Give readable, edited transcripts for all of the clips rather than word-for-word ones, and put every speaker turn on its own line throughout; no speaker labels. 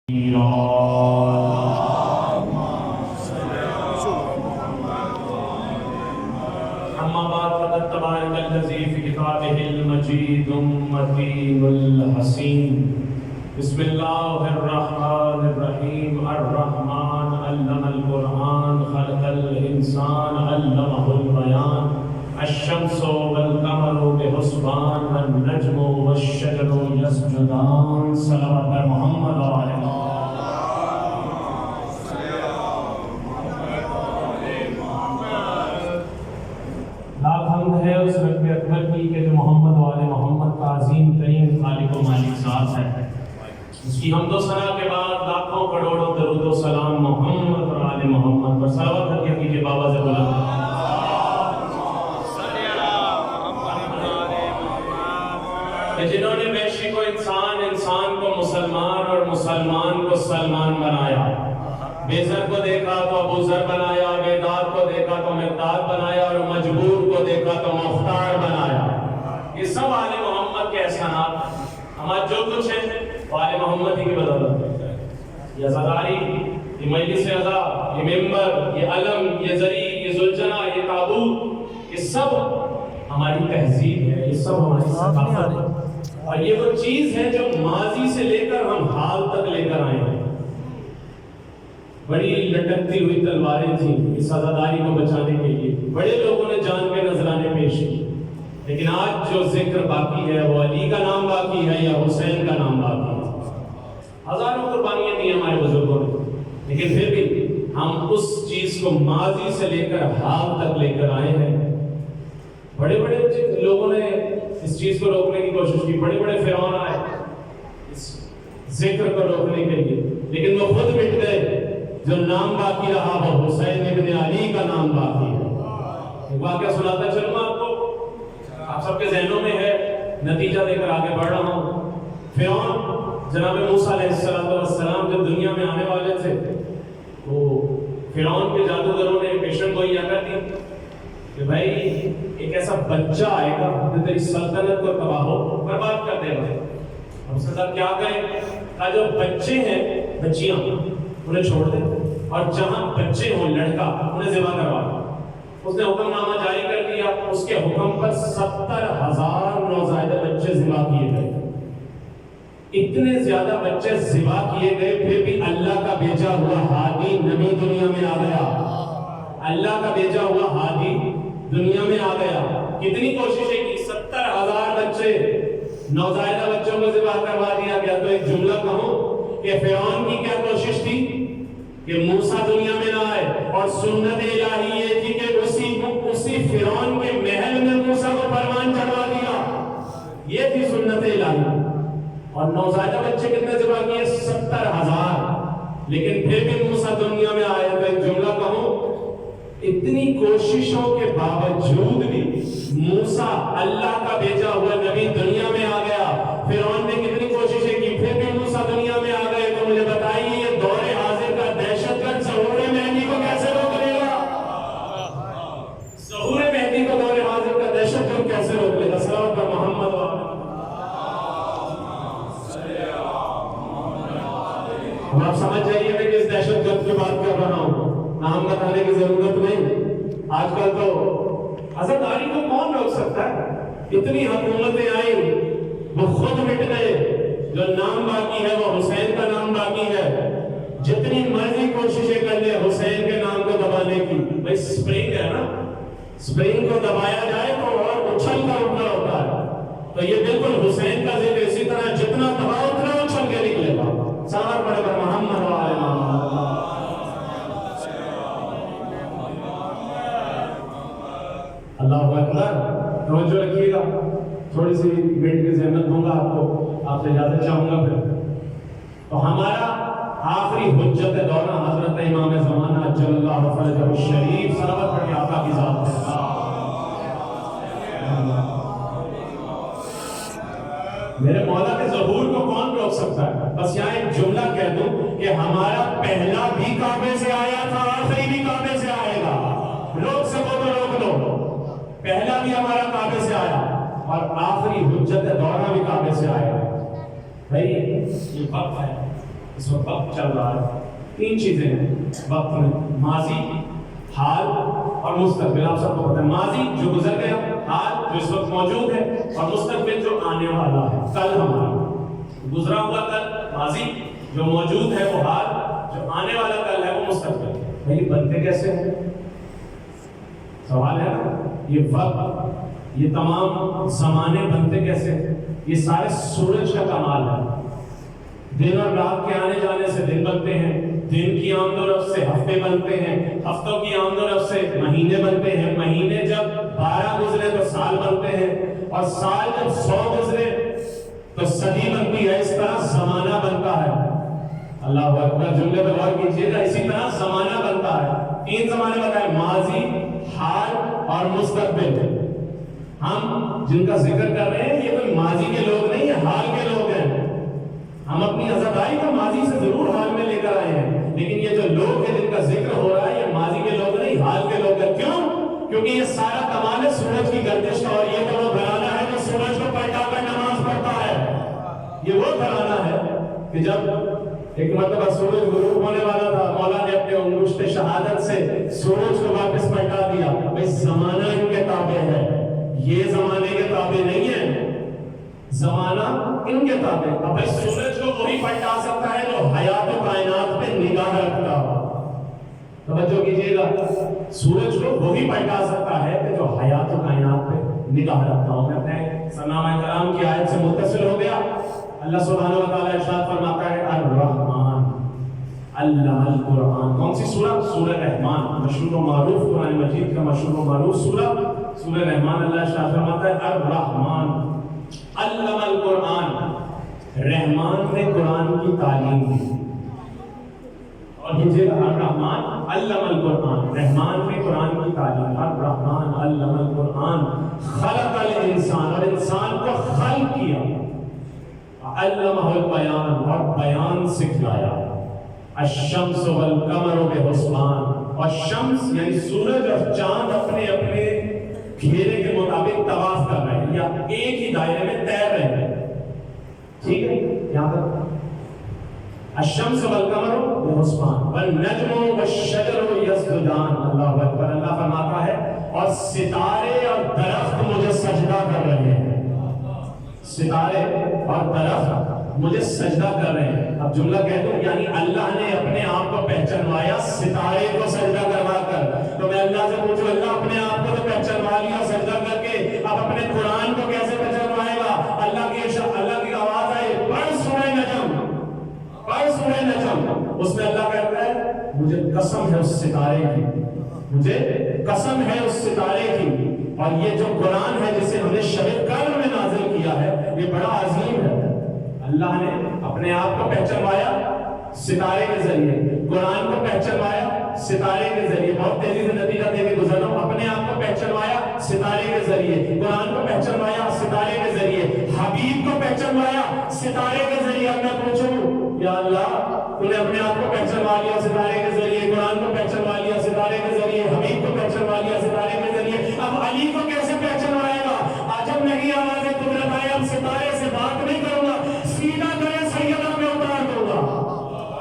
أما بعد فقد تبارك الذي في كتابه المجيد المتين الحسين بسم الله الرحمن الرحيم الرحمن علم القرآن خلق الإنسان علمه البيان الشمس والقمر بحسبان والنجم والشجر يسجدان صلوات محمد وعلى ہے اس رب اکبر کی کہ جو محمد و آل محمد کا عظیم ترین خالق و مالک ذات ہے. اس کی حمد و ثنا کے بعد لاکھوں کروڑوں درود و سلام محمد اور آل محمد پر صلوات کرتے کیجئے بابا سے بلند. کہ جنہوں نے وحشی کو انسان، انسان کو مسلمان اور مسلمان کو سلمان بنایا، بے زر کو دیکھا تو ابو ذر بنایا، بے دار کو دیکھا تو مقداد بنایا، اور مجبور کو دیکھا تو مختار بنایا. یہ سب آل محمد کے احسانات. ہمارا جو کچھ ہے وہ آل محمد ہی کی بدولت ہے. یہ عزاداری، یہ مجلس عزا، یہ ممبر، یہ علم، یہ زری، یہ زلجنہ، یہ تابوت، یہ سب ہماری تہذیب ہے، یہ سب ہماری ثقافت ہے. اور یہ وہ چیز ہے جو ماضی سے لے کر ہم حال تک لے کر آئے ہیں. بڑی لٹکتی ہوئی تلواریں تھیں اس عزاداری کو بچانے کے لیے، بڑے لوگوں نے جان کے نذرانے پیش کی، لیکن آج جو ذکر باقی ہے وہ علی کا نام باقی ہے یا حسین کا نام باقی ہے. ہزاروں قربانیاں دی ہمارے بزرگوں نے، لیکن پھر بھی ہم اس چیز کو ماضی سے لے کر حال تک لے کر آئے ہیں. بڑے بڑے لوگوں نے اس چیز کو روکنے کی کوشش کی، بڑے بڑے فرعون آئے اس ذکر کو روکنے کے لیے، لیکن وہ خود مٹ گئے. جو نام باقی رہا وہ حسین ابن علی کا نام باقی ہے. ایک واقعہ سناتا چلوں آپ کو، آپ سب کے ذہنوں میں ہے، نتیجہ دے کر آگے بڑھ رہا ہوں. فرعون جناب موسیٰ علیہ السلام جب دنیا میں آنے والے تھے تو فرعون کے جادوگروں نے پیشن گوئی کر دی کہ بھائی ایک ایسا بچہ آئے گا جو تیری سلطنت کو تباہ و برباد کر دے گا. ہم سے ساتھ کیا کریں؟ کہا جو بچے ہیں، بچیاں انہیں چھوڑ دیں، اور جہاں بچے ہوں لڑکا انہیں ذبح کروا دیں. اس نے حکم نامہ جاری کر دیا. اس کے حکم پر 70,000 نوزائیدہ بچے ذبح کیے گئے. اتنے زیادہ بچے ذبح کیے گئے، پھر بھی اللہ کا بھیجا ہوا ہادی نبی دنیا میں آ گیا. اللہ کا بھیجا ہوا ہادی دنیا میں آ گیا. کتنی کوششیں کی، 70,000 بچے نوزائیدہ بچوں کو ذبح کروا دیا گیا. تو ایک جملہ کہوں کہ فرعون کی کیا کوشش تھی کہ موسیٰ دنیا میں نہ آئے، اور سنت الہی یہ تھی کہ اسی فرعون کے محل میں موسیٰ کو پروان چڑھوا دیا. یہ تھی سنت الہی. اور نوزائیدہ بچے کتنے ذبح کیے؟ 70,000. لیکن پھر بھی موسیٰ دنیا میں آئے. تو ایک جملہ کہوں، اتنی کوششوں کے باوجود بھی موسیٰ اللہ کا بھیجا ہوا نبی دنیا میں آ گیا. فرعون نے کتنی کوششیں کی، پھر بھی موسیٰ دنیا میں آ گئے. تو مجھے بتائیے یہ دور حاضر کا دہشت گرد ظہور مہدی کو کیسے روک لے گا؟ ظہور مہدی کو دور حاضر کا دہشت گرد کیسے روک لے گا؟ صلوات پر محمد و آپ سمجھ جائیے میں کس دہشت گرد کی بات کر رہا ہوں. نام بتانے کی ضرورت نہیں. آج کل تو عزاداری کو کون روک سکتا ہے؟ اتنی حکومتیں آئیں، وہ خود مٹ گئے. جو نام باقی ہے وہ حسین کا نام باقی ہے. جتنی مرضی کوششیں کر لے حسین کے نام کو دبانے کی. بھائی سپرنگ ہے نا، سپرنگ کو دبایا جائے تو اور اچھل کر اٹھنا ہوتا ہے. تو یہ بالکل حسین کا ذکر اسی طرح جتنا دباؤ اتنا اچھل کے نکلے گا. سلام پڑھے پر محمد و آل محمد. اللہ اکبر. توجہ رکھیے گا، تھوڑی سی منٹ کی زحمت دوں گا آپ کو، آپ سے اجازت چاہوں گا. پھر تو ہمارا آخری حجت دورہ حضرت امام زمانہ اجل اللہ فرجہ الشریف. صلوات پڑھ کے آقا کی ذات ہے. میرے مولا کے ظہور کو کون روک سکتا ہے؟ بس یہاں ایک جملہ کہہ دوں کہ ہمارا پہلا بھی کعبے سے آیا تھا، آخری بھی کعبے سے آئے گا. روک سکو تو روک لو. پہلا بھی ہمارا کعبے سے آیا اور آخری حجت دورہ بھی کعبے سے آیا. بھائی یہ وقت ہے، اس وقت چل رہا ہے. 3 چیزیں ہیں وقت میں: ماضی، حال اور مستقبل. آپ سب کو پتہ ہے ماضی جو گزر گیا، حال جو اس وقت موجود ہے، اور مستقبل جو آنے والا ہے. کل ہمارا گزرا ہوا کل ماضی، جو موجود ہے وہ حال، جو آنے والا کل ہے وہ مستقبل. بھائی بنتے کیسے ہیں؟ سوال ہے نا. یہ وقت، یہ تمام زمانے بنتے کیسے ہیں؟ یہ سارے سورج کا کمال ہے. دن اور رات کے آنے جانے سے دن بنتے ہیں، دن کی آمد و رفت سے ہفتے بنتے ہیں، ہفتوں کی آمد و رفت سے مہینے بنتے ہیں، مہینے جب 12 گزرے تو سال بنتے ہیں، اور سال جب 100 گزرے تو صدی بنتی ہے. اس طرح زمانہ بنتا ہے. اللہ اکبر، جملے پر غور کیجیے گا. اسی طرح زمانہ بنتا ہے. 3 زمانے بتائے: ماضی، حال اور مستقبل. ہم جن کا ذکر کر رہے ہیں یہ کوئی ماضی کے لوگ نہیں ہیں، حال کے لوگ ہیں. ہم اپنی عزاداری کو ماضی سے ضرور حال میں لے کر آئے ہیں، لیکن یہ جو لوگ ہیں جن کا ذکر ہو رہا ہے یہ ماضی کے لوگ نہیں، حال کے لوگ ہیں. کیوں؟ کیونکہ یہ سارا کمال ہے سورج کی گردش کا. اور یہ تو وہ گھرانہ ہے جو سورج کو پلٹا کر نماز پڑھتا ہے. یہ وہ گھرانہ ہے کہ جب ایک مرتبہ سورج غروب ہونے والا تھا، مولا نے اپنے انگشت شہادت سے سورج کو واپس پلٹا دیا. بھائی زمانہ ان کے تابع ہے، یہ زمانے کے تابع نہیں ہے. زمانہ ان کے تابع. اب بھائی سورج کو وہی پلٹا سکتا ہے جو حیات و کائنات پہ نگاہ رکھتا ہو. توجہ کیجیے گا، سورج کو وہی پلٹا سکتا ہے کہ جو حیات و کائنات پہ نگاہ رکھتا ہو. میں اپنے سنامہ کرام کی آیت سے متصل ہو گیا. اللہ سبحانہ و تعالیٰ ارشاد فرماتا ہے: الرحمن علم القرآن. کون سی سورہ؟ سورہ رحمان، مشہور و معروف قرآن مجید کا مشہور و معروف سورہ سورہ رحمان. اللہ ارشاد فرماتا ہے: الرحمن علم القرآن. رحمان نے قرآن کی تعلیم دی. اور کیجیے گا، الرحمن علم القرآن، رحمان نے قرآن کی تعلیم. الرحمن علم القرآن خلق الانسان، اور انسان کو خلق کیا. علمہ البیان، اور بیان سکھلایا. الشمس والقمر بحسبان، اور شمس یعنی سورج اور چاند اپنے اپنے گھیرے کے مطابق طواف کر رہے ہیں، یا ایک ہی دائرے میں تیر رہے ہیں. ٹھیک ہے، یہاں تک الشمس والقمر بحسبان والنجم والشجر یسجدان. اللہ اکبر. اللہ فرماتا ہے اور ستارے اور درخت مجھے سجدہ کر رہے ہیں. ستارے اور درخت مجھے سجدہ کر رہے ہیں. اب جملہ کہہ دوں، یعنی اللہ نے اپنے آپ کو پہچانوایا ستارے کو سجدہ کروا کر. تو میں اللہ سے پوچھوں، اللہ اپنے آپ کو تو پہچانوا لیا سجدہ کر کے، اب اپنے قرآن کو کیسے پہچانوائے گا؟ اللہ کی آواز آئے، پڑھ سورہ نجم، پڑھ سورہ نجم. اس میں اللہ کہتا ہے مجھے قسم ہے اس ستارے کی، مجھے قسم ہے اس ستارے کی. اور یہ جو قرآن ہے جسے ہم نے شب قدر میں نازل کیا ہے یہ بڑا عظیم ہے. اللہ نے اپنے آپ کو پہچانوایا ستارے کے ذریعے، قرآن کو پہچانوایا ستارے کے ذریعے. بہت تیزی سے نتیجہ دے کے گزر رہا ہوں. اپنے آپ کو پہچانوایا ستارے کے ذریعے، قرآن کو پہچانوایا ستارے کے ذریعے، حبیب کو پہچانوایا ستارے کے ذریعے. اب میں پوچھوں، یا اللہ تو نے اپنے آپ کو پہچانوا لیا ستارے کے ذریعے، قرآن کو پہچانوا لیا ستارے کے ذریعے، حبیب کو پہچانوا لیا ستارے کے ذریعے، اب علی کو کیسے پہچانوائے گا؟ عجب نہیں آواز قدرت آئے. اب ستارے سے بات نہیں کروں گا، سیدھا کرے سیدہ میں اتار دوں گا.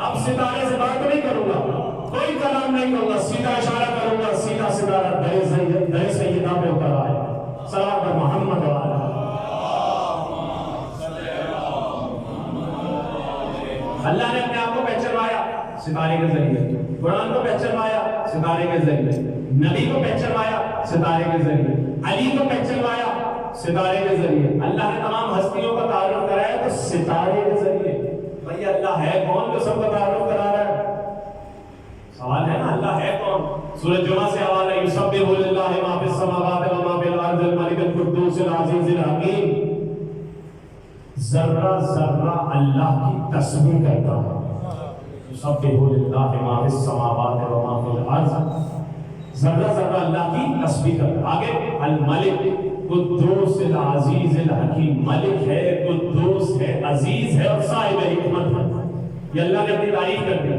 اب ستارے سے بات نہیں کروں گا، کوئی کلام نہیں کروں گا، سیدھا اشارہ کروں گا، سیدھا ستارہ در سیدہ میں اتر آئے. صلوات پر محمد و آلہ. اللہ نے اپنے آپ کو پہچانوایا ستارے کے ذریعے، قرآن کو پہچانوایا ستارے کے ذریعے، نبی کو پہچانوایا ستارے کے ذریعے، علی کو پہچانوایا ستارے کے ذریعے. اللہ نے تمام ہستیوں کا تعارف کرایا تو ستارے کے ذریعے. بھئی اللہ ہے کون جو سب کا تعارف کرا رہا ہے؟ سوال ہے نا، اللہ ہے کون؟ سورہ جمعہ سے حوالہ ہے، یسبح للہ ما فی السماوات و ما فی الارض الملک القدوس العزیز الحکیم. ذرہ ذرہ اللہ کی تسبیح کرتا ہے. یسبح للہ ما فی السماوات و ما فی الارض. ذرہ ذرہ اللہ کی تسبیح کرتا ہے. آگے الملک قدوس العزیز الحکیم. ملک ہے، قدوس ہے، عزیز ہے اور صاحب حکمت ہے. یہ اللہ نے اپنی تعریف کر دی.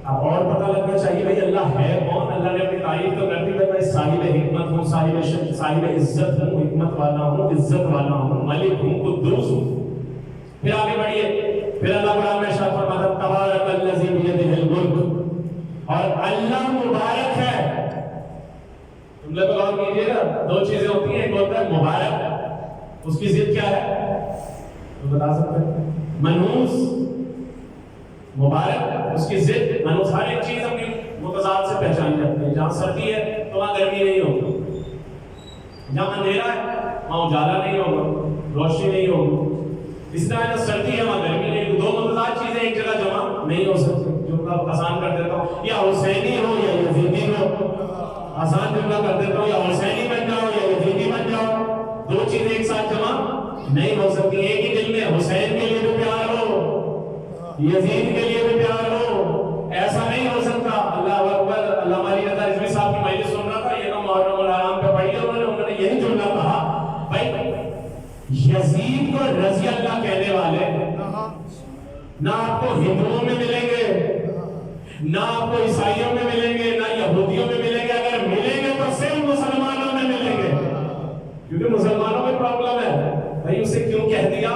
اب اور پتہ لگنا چاہیے بھئی اللہ ہے کون؟ اللہ نے اپنی تعریف تو کر دی کہ میں صاحب حکمت ہوں، صاحب عزت ہوں، حکمت والا ہوں، عزت والا ہوں، ملک ہوں، قدوس ہوں. پھر آگے بڑھیے، پھر اللہ قرآن میں ارشاد فرماتا ہے تبارک الذی بیدہ الملک، اور اللہ مبارک ہے. تم لوگ غور کیجیے گا، دو چیزیں ہوتی ہیں، ایک ہوتا ہے مبارک، اس کی ضد کیا ہے تو بتا سکتے ہیں؟ منحوس. مبارک اس کی ضد منحوس. ہر ایک چیز اپنی متضاد سے پہچانی جاتی ہے. جہاں سردی ہے تو وہاں گرمی نہیں ہوگی، جہاں اندھیرا ہے وہاں اجالا نہیں ہوگا، روشنی نہیں ہوگی. اسی طرح جب سردی ہے وہاں گرمی نہیں ہوگی. دو متضاد چیزیں ایک جگہ جمع نہیں ہو سکتی. جملہ آسان کر دیتا ہوں، یا حسینی ہو یا یزیدی ہو. آسان جملہ کر دیتا ہوں، یا حسینی بن جاؤ یا یزیدی بن جاؤ. دو چیزیں ایک ساتھ جمع نہیں ہو سکتی. ایک ہی دل میں حسین کے لیے بھی پیار ہو، یزید کے لیے بھی پیار ہو، ایسا نہیں ہو سکتا. اللہ اکبر. علامہ علی رضا رضوی صاحب کی مجلس سن رہا تھا، یہ تو محرم الحرام پہ پڑھی ہے انہوں نے یہی جملہ کہا، بھائی یزید کو رضی اللہ کہنے والے نہ آپ کو ہندوؤں میں ملیں گے، نہ آپ کو عیسائیوں میں ملیں گے، نہ یہودیوں میں ملیں گے. اگر ملیں گے تو صرف مسلمانوں میں ملیں گے، کیونکہ مسلمانوں میں پرابلم ہے. بھائی اسے کیوں کہہ دیا؟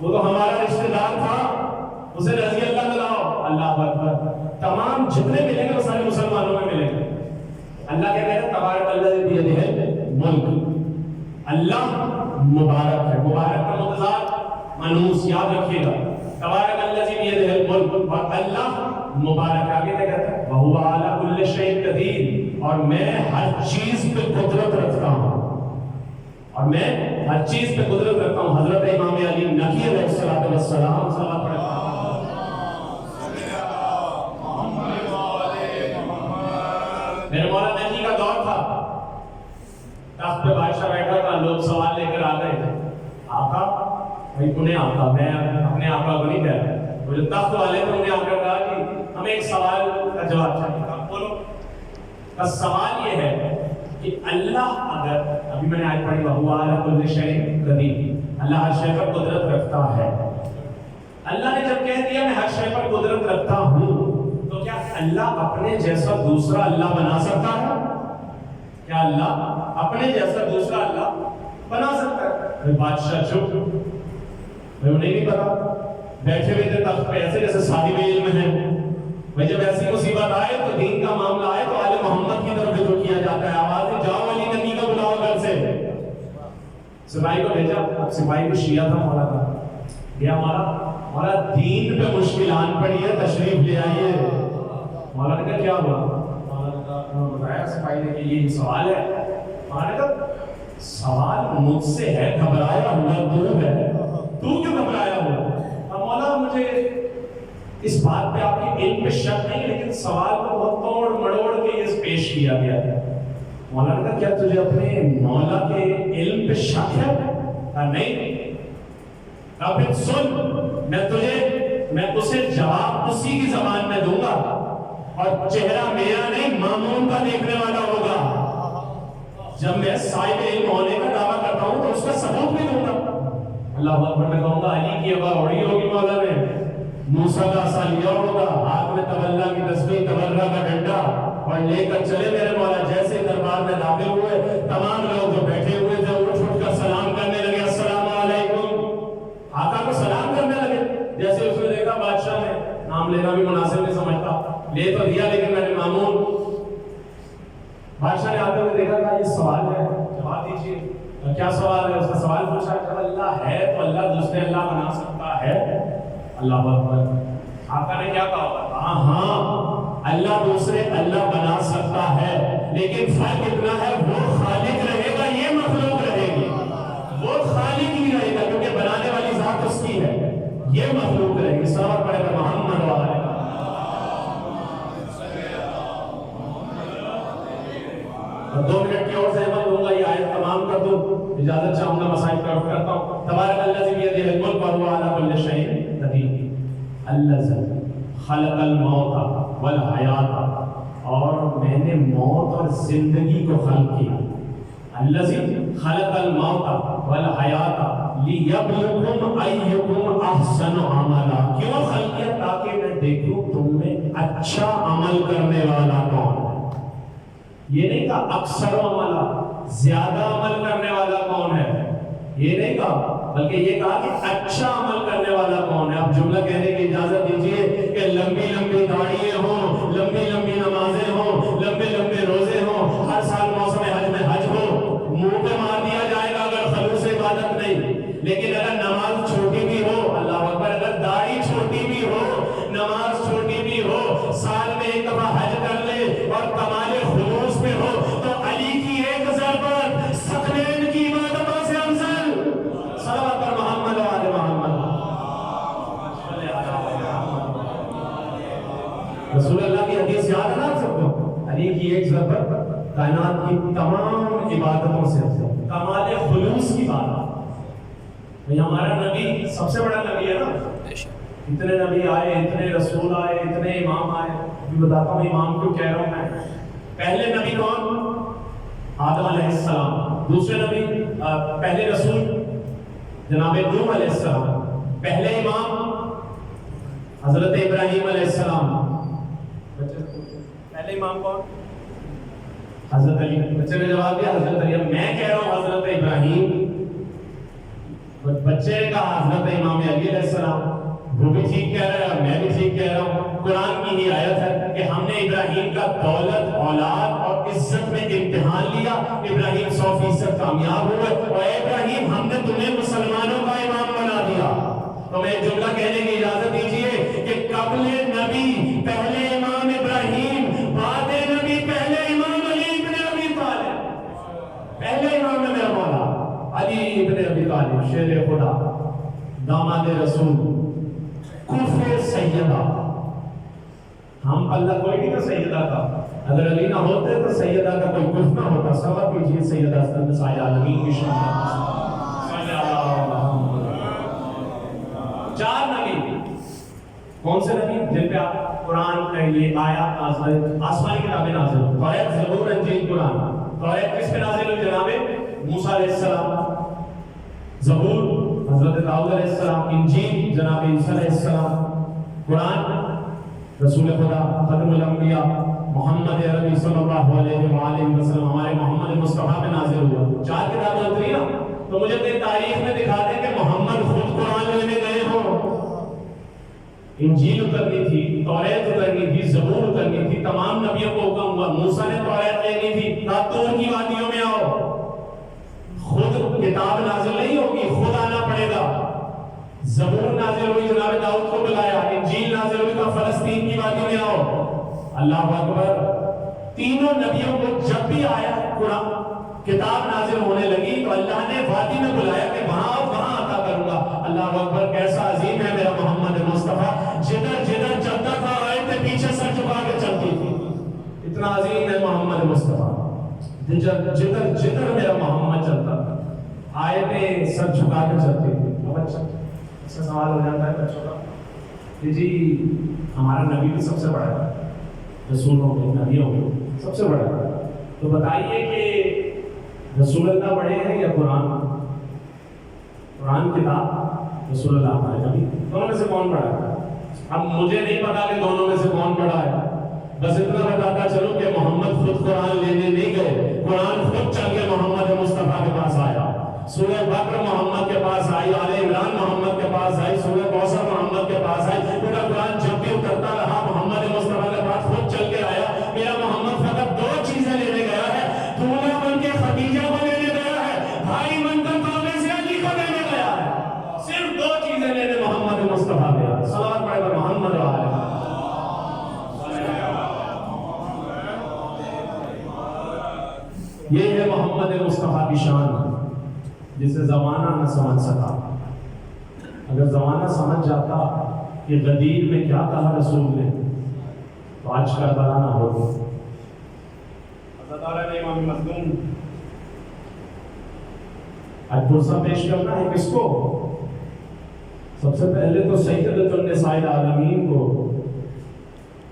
وہ تو ہمارا رشتہ دار تھا، اسے رضی اللہ دلاؤ. اللہ اکبر. تمام جتنے ملیں گے وہ سارے مسلمانوں میں ملیں گے. اللہ کیا کہہ رہے ہیں؟ تبارک الذی بیدہ الملک. اللہ مبارک ہے. مبارک کا متضاد منحوس، یاد رکھیے گا. تبارک الذی بیدہ الملک، اور اللہ مبارک. آگے کیا کہتا ہے؟ وَهُوَ عَلَى كُلِّ شَيْءٍ قَدِيرٌ، اور میں ہر چیز پہ قدرت رکھتا ہوں، اور میں ہر چیز پہ قدرت رکھتا ہوں. حضرت امام علی نقی علیہ السلام صلوات پڑھتا ہوں. میرے مولا نقی کا دور تھا، تخت پہ بادشاہ بیٹھا تھا، لوگ سوال لے کر آ گئے. آقا، بھائی انہیں آقا، میں اپنے آقا کو نہیں کہہ رہا، وہ جو تخت والے تھے انہیں آ کر کہا کہ ہمیں ایک سوال کا جواب چاہیے. بولو. سوال یہ ہے کہ اللہ اگر، ابھی میں نے آیت پڑھی وَهُوَ عَلَى كُلِّ شَيْءٍ قَدِيرٌ، اللہ ہر شے پر قدرت رکھتا ہے. اللہ نے جب کہہ دیا میں ہر شے پر قدرت رکھتا ہوں، تو کیا اللہ اپنے جیسا دوسرا اللہ بنا سکتا ہے؟ کیا اللہ اپنے جیسا دوسرا اللہ بنا سکتا ہے؟ بادشاہ چپ، میں انہیں نہیں پتا، بیٹھے ہوئے تھے تخت پہ ایسے جیسے صاحب علم ہے. بھائی جب ایسی مصیبت آئے تو دین کا معاملہ آئے تو آل محمد کی طرف رجوع کیا جاتا ہے. آواز جاؤ علی نبی کا بلاؤ گھر سے. سپاہی کو بھیجا، سپاہی کو شیعہ تھا مولا کا، گیا مولا دین پہ مشکلات پڑی ہے، تشریف لے آئیے. مولا نے کہا کیا ہوا؟ مولا نے کہا بتایا سپاہی نے کہ یہ سوال ہے. مولا نے کہا سوال مجھ سے ہے، گھبرایا ہوا تو ہے، تو کیوں گھبرایا ہوا؟ مولا مجھے اس بات پہ آپ کے علم پہ شک نہیں، لیکن سوال کو بہت توڑ مڑوڑ کے یہ پیش کیا گیا ہے. مولا نے کہا کیا تجھے اپنے مولا کے علم پہ شک ہے؟ کہا نہیں. اب سن، میں اسے جواب اسی کی زبان میں دوں گا، اور چہرہ میرا نہیں مامون کا دیکھنے والا ہوگا. جب میں صاحب علم ہونے کا دعویٰ کرتا ہوں تو اس کا ثبوت بھی دوں گا. اللہ اکبر. میں کہوں گا علی کی ابا اڑی ہوگی مولا نے، موسیٰ کا عصا لیا ہوگا، ہاتھ میں تولا کی تسبیح، تبرہ کا ڈنڈا، اور لے کر چلے میرے مولا. جیسے دربار میں داخل ہوئے تمام لوگ جو بیٹھے ہوئے تھے اٹھ کر سلام کرنے لگے. السلام علیکم. آقا کو سلام کرنے لگے. جیسے اس نے دیکھا بادشاہ نے نام لینا بھی مناسب نہیں سمجھتا، لے تو دیا لیکن میں نے مامون. بادشاہ نے آتے ہوئے دیکھا تھا یہ سوال ہے، جواب دیجیے. کیا سوال ہے؟ اس کا سوال پوچھا کہ اللہ ہے تو اللہ دوسرے اللہ بنا سکتا ہے؟ اللہ اکبر. آقا نے کیا کہا؟ ہاں اللہ دوسرے اللہ بنا سکتا ہے، لیکن فرق اتنا ہے وہ خالق رہے گا، یہ مخلوق رہے گی. وہ خالق ہی رہے گا کیونکہ بنانے والی ذات اس کی ہے، یہ مخلوق رہے گی. سلام پڑھے گا محمد وعلیہ. 2 منٹ کی اور زحمت دوں گا، یہ آیت تمام کر دوں، اجازت چاہوں گا، مسائل پر کرتا ہوں. تبارک الذی بیدہ الملک وهو علی کل شیء قدیر. الذی خلق الموت والحیات، اور میں نے موت اور زندگی کو خلق کیا. الذی خلق الموت والحیات لیبلوکم ایکم احسن عملا. کیوں خلق کیا؟ تاکہ میں دیکھوں تم میں اچھا عمل کرنے والا کون ہے. یہ نہیں کہا اکثر عملہ، زیادہ عمل کرنے والا کون ہے. یہ نہیں کہا بلکہ یہ کہا کہ اچھا عمل کرنے والا کون ہے. اب جملہ کہنے کی اجازت دیجیے کہ لمبی لمبی داڑھیاں ہوں، لمبی لمبی نمازیں ہوں، لمبے لمبے روزے ہوں، ہر سال موسم حج میں حج ہو، منہ پہ مار دیا جائے گا اگر خلوص عبادت نہیں. لیکن اگر نماز چھوٹی بھی ہو، اللہ اکبر، اگر داڑھی چھوٹی بھی ہو، نماز چھوٹی بھی ہو، سال میں ایک دفعہ حج کر لے اور کمال خلوص میں ہو، تو علی کی ایک ضربت ثقلین کی عبادتوں سے افضل. صلوات پر محمد و آل محمد. رسول اللہ کی حدیث یاد ہے نا آپ سب کو؟ علی کی ایک ضربت کائنات کی تمام عبادتوں سے افضل، کمال خلوص کی بات. ہمارا نبی سب سے بڑا نبی ہے نا. اتنے نبی آئے، اتنے رسول آئے، اتنے امام آئے. ابھی بتاتا ہوں امام کیوں کہہ رہا ہوں میں. پہلے نبی کون؟ آدم علیہ السلام. دوسرے نبی پہلے رسول جناب نوح علیہ السلام. پہلے امام حضرت ابراہیم علیہ السلام. پہلے امام کون؟ حضرت علی. بچے نے جواب دیا حضرت علی. میں کہہ رہا ہوں حضرت ابراہیم، بچے نے کہا حضرت امام علی علیہ السلام. وہ بھی ٹھیک کہہ رہا ہے اور میں بھی ٹھیک کہہ رہا ہوں. قرآن کی ہی آیت ہے کہ ہم نے ابراہیم کا دولت، اولاد اور عزت میں امتحان لیا. ابراہیم 100% کامیاب ہوئے. اور اے ابراہیم، ہم نے تمہیں مسلمانوں کا امام بنا دیا. تو میں جملہ کہنے کی اجازت دیجیے کہ قبل نبی پہلے امام ابراہیم، بعد نبی پہلے امام علی ابن ابی طالب. پہلے امام ہے میرا مولا علی ابن ابی طالب، شیر خدا، داماد رسول، کفر سیدہ. ہم اللہ کوئی نہیں تھا سیدہ کا. اگر علی نہ ہوتے تو سیدہ کا کوئی کفر نہ ہوتا. سوا کیجیے سیدہ نساء العالمین کی شان. چار نبی. کون سے نبی؟ جن پہ آپ قرآن کا یہ آیات نازل، آسمانی کتابیں نازل ہوئی. توریت، زبور، انجیل، قرآن. توریت کس پہ نازل ہوئی؟ جناب موسیٰ علیہ السلام. زبور حضرت داؤد علیہ السلام. انجیل جناب عیسیٰ علیہ السلام. قرآن رسول خدا ختم الانبیاء محمد عربی صلی اللہ علیہ وآلہ وسلم، ہمارے محمد مصطفیٰ پہ نازل ہوا. چار کتابیں اتری نا. تو مجھے اپنی تاریخ میں دکھا دیں کہ محمد خود قرآن لینے گئے ہوں. انجیل اترنی تھی، توریت اترنی تھی، زبور اترنی تھی. تمام نبیوں کو حکم ہوا. موسیٰ نے توریت لینی تھی، طور کی وادیوں میں آؤ. خود کتاب نازل نہیں ہوگی، خود آنا پڑے گا. زبور نازل ہوئی، جناب داؤد کو بلایا. انجیل نازل ہوئی تو فلسطین کی وادی میں آؤ. اللہ اکبر. تینوں نبیوں کو جب بھی آیا قرآن کتاب نازل ہونے لگی تو اللہ نے وادی میں بلایا کہ وہاں عطا کروں گا. اللہ اکبر. کیسا عظیم ہے میرا محمد مصطفیٰ. جدھر جدھر چلتا تھا آیتیں پیچھے سر جھکا کے چلتی تھی. اتنا عظیم ہے محمد مصطفیٰ. جدھر جدھر میرا محمد چلتا تھا آیتیں سر جھکا کے چلتی تھی. اب اچھا سوال ہو جاتا ہے بچوں کا جی ہمارا نبی بھی سب سے بڑا ہے، رسولوں میں نبیوں میں سب سے بڑا ہے. تو بتائیے کہ رسول اللہ بڑے ہیں یا قرآن؟ قرآن کتاب، رسول اللہ ہمارے نبی، دونوں میں سے کون بڑا ہے؟ اب مجھے نہیں پتا کہ دونوں میں سے کون بڑا ہے. بس اتنا بتاتا چلو کہ محمد خود قرآن لینے نہیں گئے. قرآن خود چل کے محمد مصطفیٰ کے پاس آیا. سورہ بقرہ محمد کے پاس آئی، آل عمران محمد کے پاس آئی، سورہ کوثر محمد کے پاس آئی. پورا قرآن جب بھی اترتا رہا محمد مصطفیٰ کے پاس خود چل کے آیا. میرا محمد فقط دو چیزیں لینے گیا ہے. دولہا بن کے خدیجہ کو لینے گیا ہے، بھائی بن کر کعبے سے علی کو لینے گیا ہے. صرف دو چیزیں لینے محمد مصطفیٰ گیا. صلوات پڑھ کر محمد و آلہ. یہ ہے محمد مصطفیٰ کی شان جسے زمانہ نہ سمجھ سکا. اگر زمانہ سمجھ جاتا کہ غدیر میں کیا کہا رسول نے تو آج کربلا نہ ہو. حضرت نے امام مظلوم آج پرسہ پیش کرنا ہے کس کو؟ سب سے پہلے تو سیدۃ النساء العالمین کو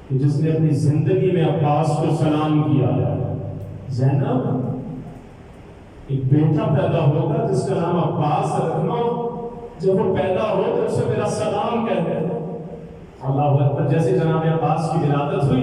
کہ جس نے اپنی زندگی میں عباس کو سلام کیا ہے. زینب ایک بیٹا پیدا ہوگا جس کا نام عباس رکھنا. جب وہ پیدا ہو تو اسے میرا سلام کہتے ہیں. اللہ اکبر. جیسے جناب عباس کی ولادت ہوئی